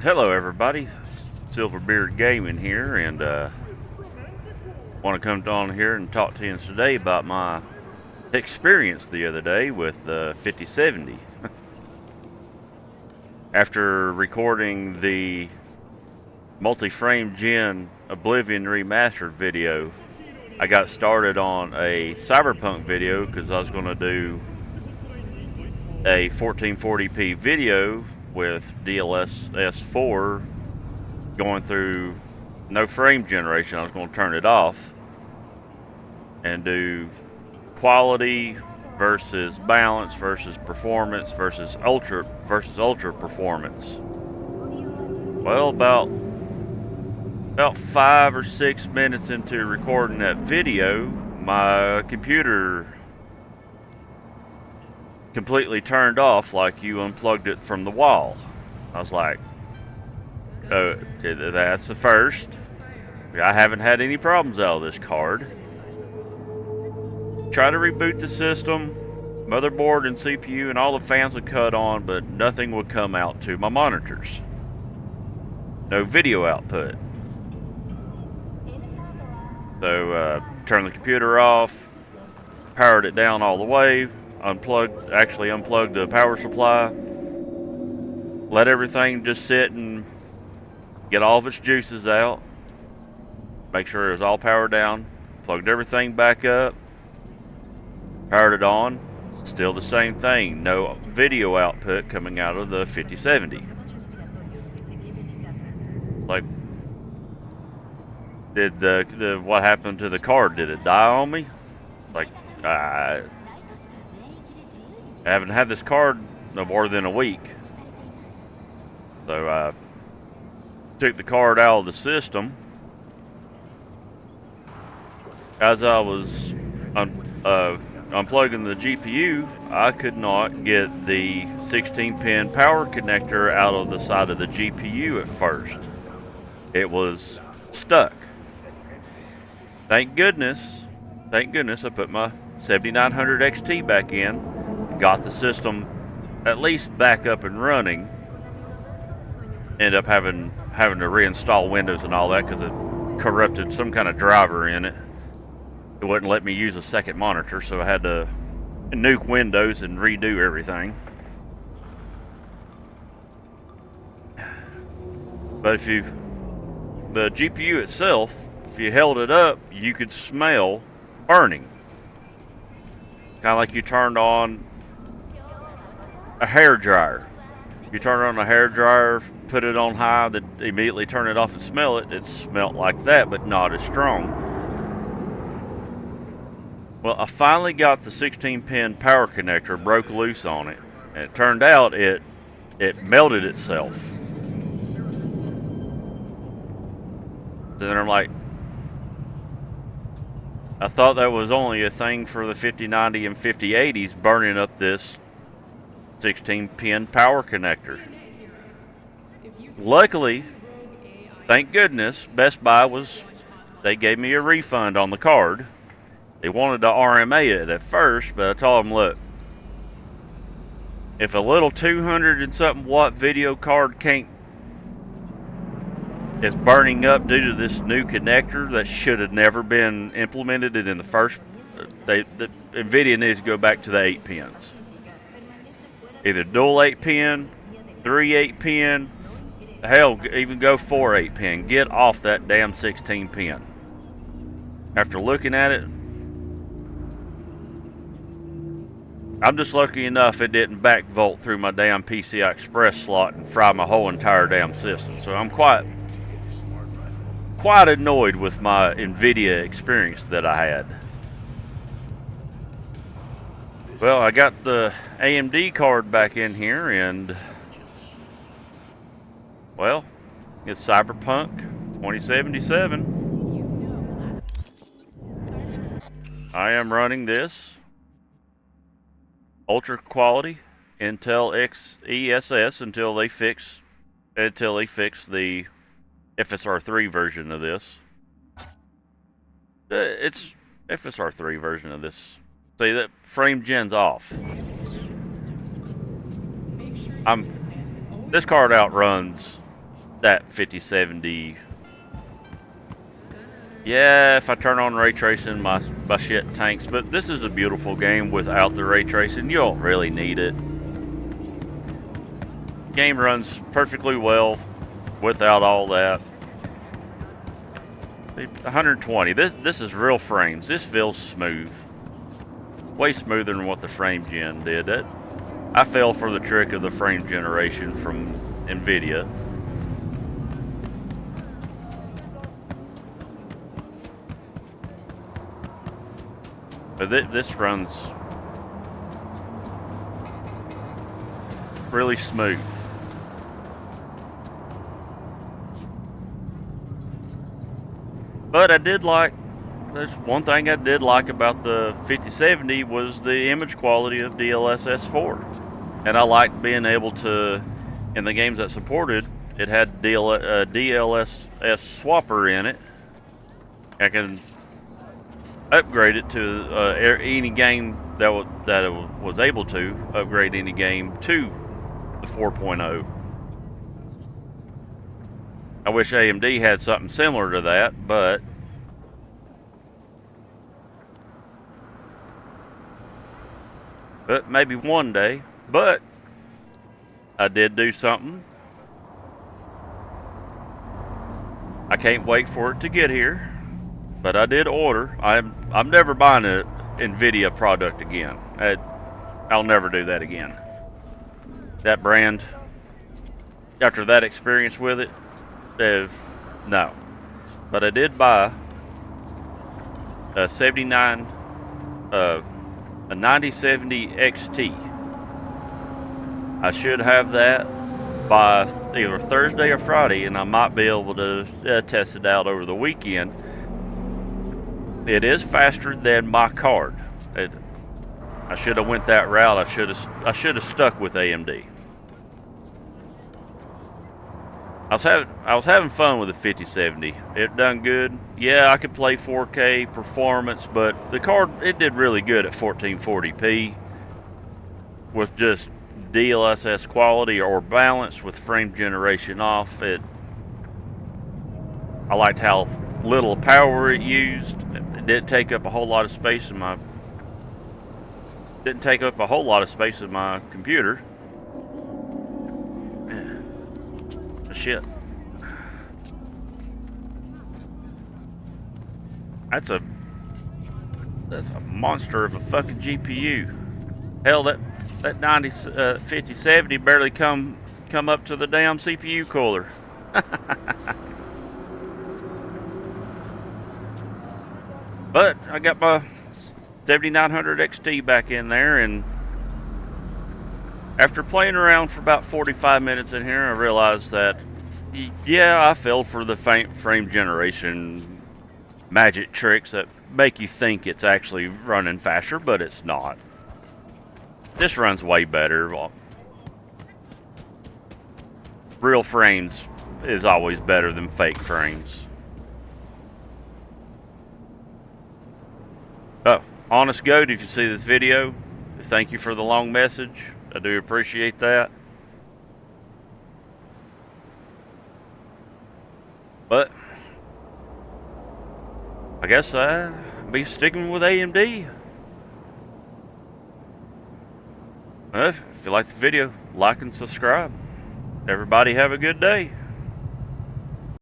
Hello, everybody. Silverbeard Gaming here, and want to come on here and talk to you today about my experience the other day with the 5070. After recording the multi-frame gen Oblivion remastered video, I got started on a Cyberpunk video because I was going to do a 1440p video with DLSS 4 going through no frame generation. I was going to turn it off and do quality versus balance versus performance versus ultra performance. Well, about 5 or 6 minutes into recording that video, my computer completely turned off like you unplugged it from the wall. I was like, oh, that's the first. I haven't had any problems out of this card. Try to reboot the system, motherboard and CPU and all the fans would cut on, but nothing would come out to my monitors. No video output. So turned the computer off, powered it down all the way, actually unplugged the power supply, let everything just sit and get all of its juices out, make sure it was all powered down, plugged everything back up, powered it on, still the same thing, no video output coming out of the 5070. Like, did what happened to the card? Did it die on me? Like, I haven't had this card no more than a week. So I took the card out of the system. As I was unplugging the GPU, I could not get the 16-pin power connector out of the side of the GPU at first. It was stuck. Thank goodness I put my 7900 XT back in, got the system at least back up and running. Ended up having to reinstall Windows and all that because it corrupted some kind of driver in it. It wouldn't let me use a second monitor, so I had to nuke Windows and redo everything. But the GPU itself, if you held it up, you could smell burning. Kind of like you turned on a hair dryer. You turn on a hair dryer, put it on high, then immediately turn it off and smell it. It smelled like that, but not as strong. Well, I finally got the 16-pin power connector broke loose on it, and it turned out it melted itself. Then I'm like, I thought that was only a thing for the 5090 and 5080s burning up this 16-pin power connector. Luckily, thank goodness, Best Buy they gave me a refund on the card. They wanted to RMA it at first, but I told them, look, if a little 200 and something watt video card is burning up due to this new connector that should have never been implemented in the first, Nvidia needs to go back to the 8 pins. Either dual 8 pin, 3 8 pin, hell, even go 4 8 pin. Get off that damn 16 pin. After looking at it, I'm just lucky enough it didn't backvolt through my damn PCI Express slot and fry my whole entire damn system. So I'm quite annoyed with my Nvidia experience that I had. Well, I got the AMD card back in here, and well, it's Cyberpunk 2077. I am running this ultra quality Intel XeSS until they fix the FSR3 version of this. It's FSR3 version of this. See, that frame gen's off. This card outruns that 5070. Yeah, if I turn on ray tracing, my shit tanks. But this is a beautiful game without the ray tracing. You don't really need it. Game runs perfectly well without all that. 120. This is real frames. This feels smooth. Way smoother than what the frame gen did. I fell for the trick of the frame generation from Nvidia. But this runs really smooth. But there's one thing I did like about the 5070 was the image quality of DLSS 4. And I liked being able to, in the games that supported, it had DLSS swapper in it. I can upgrade it to any game that it was able to upgrade any game to the 4.0. I wish AMD had something similar to that, but maybe one day. But I did do something. I can't wait for it to get here. But I did order. I'm never buying an Nvidia product again. I'll never do that again. That brand, after that experience with it, no. But I did buy a 9070 XT. I should have that by either Thursday or Friday, and I might be able to test it out over the weekend. It is faster than my card. I should have went that route. I should have stuck with AMD. I was having fun with the 5070. It done good. Yeah, I could play 4K performance, but the card, it did really good at 1440p with just DLSS quality or balance with frame generation off. I liked how little power it used. It didn't take up a whole lot of space in my computer. Shit. That's a monster of a fucking GPU. Hell, that 5070 barely come up to the damn CPU cooler. But I got my 7900 XT back in there, and after playing around for about 45 minutes in here, I realized that, yeah, I fell for the frame generation magic tricks that make you think it's actually running faster, but it's not. This runs way better. Real frames is always better than fake frames. Oh, honest goat, if you see this video, thank you for the long message. I do appreciate that. But I guess I'll be sticking with AMD. If you like the video, like and subscribe. Everybody have a good day.